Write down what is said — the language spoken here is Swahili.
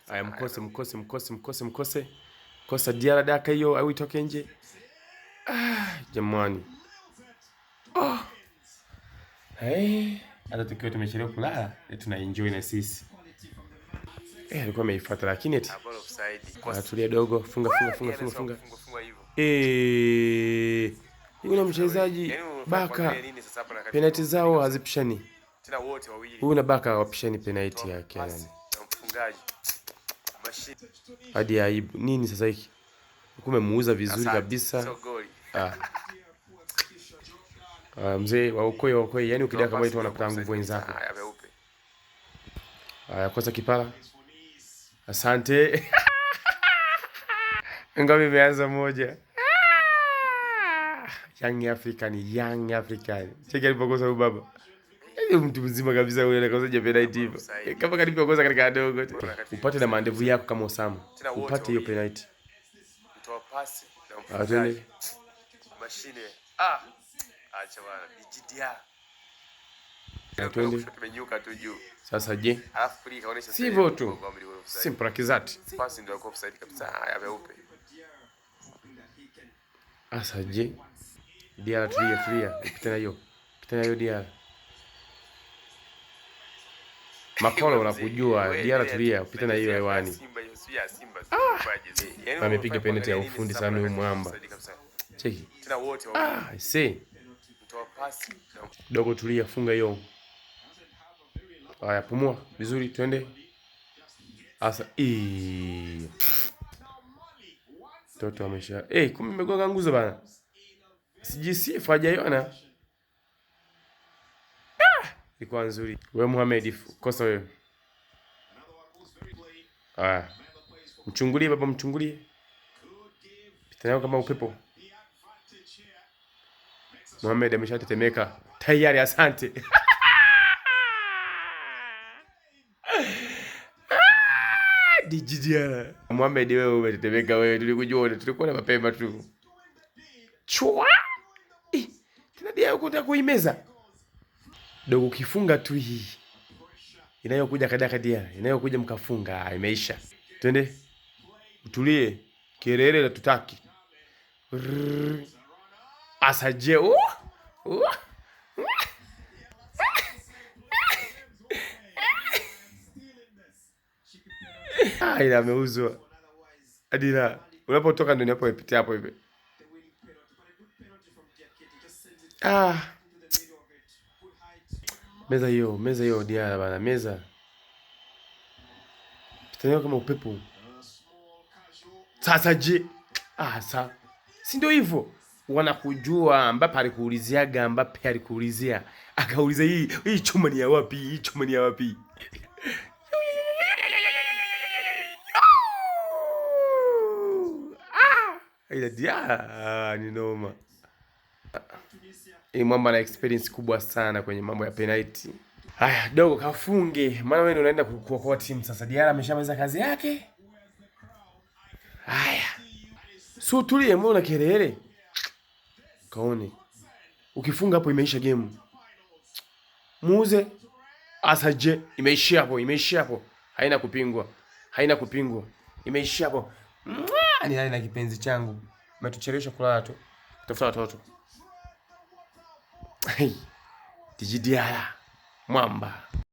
Aya, mkose. Kosa Diarra daka hiyo au itoke nje. Jamani. Hata tukiwa tumechelewa kulala, tuna enjoy na sisi. Alikuwa ameifuata lakini eti. Tulia dogo, funga. Yule mchezaji Baka penalty zao hazipishani. Tena wote wawili. Huyu na Baka wapishani penalty yake yani. Mfungaji. Hadi aibu. Nini sasa hiki? Umemuuza vizuri kabisa. Mzee wa Okoye, yani ukidaka kama hiyo unapata nguvu wenzako. Kosa kipala. Asante. Ngome imeanza moja. Young African. Cheki alipokosa huyu baba. Mtu mzima kabisa huyo anakosa penalty hivyo. Kama kalipokosa katika dogo. Upate na mandevu yako kama Osama. Upate hiyo penalty. Mtoa pasi na mfungaji. Mashine. Acha bwana, Diarra. Tumenyuka tu juu. Sasa je? Alafu free kaonesha sasa. Sivyo tu. Simple like that. Pasi ndio kwa offside kabisa. Haya meupe. Asa je? Diarra tulia. Pita na hiyo Diarra. Makolo unakujua, Diarra tulia, pita na hiyo hewani. Amepiga penalty ya ufundi sana huyu mwamba. Cheki. Tena wote wawili. See. Mtoa pasi. Dogo tulia, funga hiyo. Haya, pumua vizuri, twende. Asa Toto amesha. Kumbe megonga nguzo bana. CGC fajaiona. Ilikuwa nzuri. Wewe Mohamed, kosa wewe. Mchungulie baba, mchungulie. Pita nayo kama upepo. Mohamed ameshatetemeka. Tayari, asante. Diarra. Mohamed wewe umetetemeka wewe. Tulikuwa na mapema tu. Chua. Tena Diarra ukutaka kuimeza. Dogo kifunga tu hii. Inayokuja kadaka Diarra. Inayokuja mkafunga. Imeisha. Twende. Utulie. Kelele la tutaki. Asaje. Ila ameuzwa. Adila, unapotoka ndio hapo ipitia hapo hivi. Meza hiyo Diarra bana, meza. Pita kama upepo. Sasa je? Si ndio hivyo? Wanakujua. Mbappe alikuulizia. Akauliza hii chuma ni ya wapi? Ila Diarra ni noma. Mwamba na experience kubwa sana kwenye mambo ya penalty. Haya, dogo kafunge. Maana wewe ndio unaenda kuokoa timu sasa. Diarra ameshamaliza kazi yake. Haya. So tulie, mbona kelele? Kaone. Ukifunga hapo imeisha game. Muuze. Asaje, imeishia hapo. Haina kupingwa. Imeishia hapo. Ni nani na kipenzi changu? Umetuchelewesha kulala tu. Tafuta watoto. Diarra. Mwamba.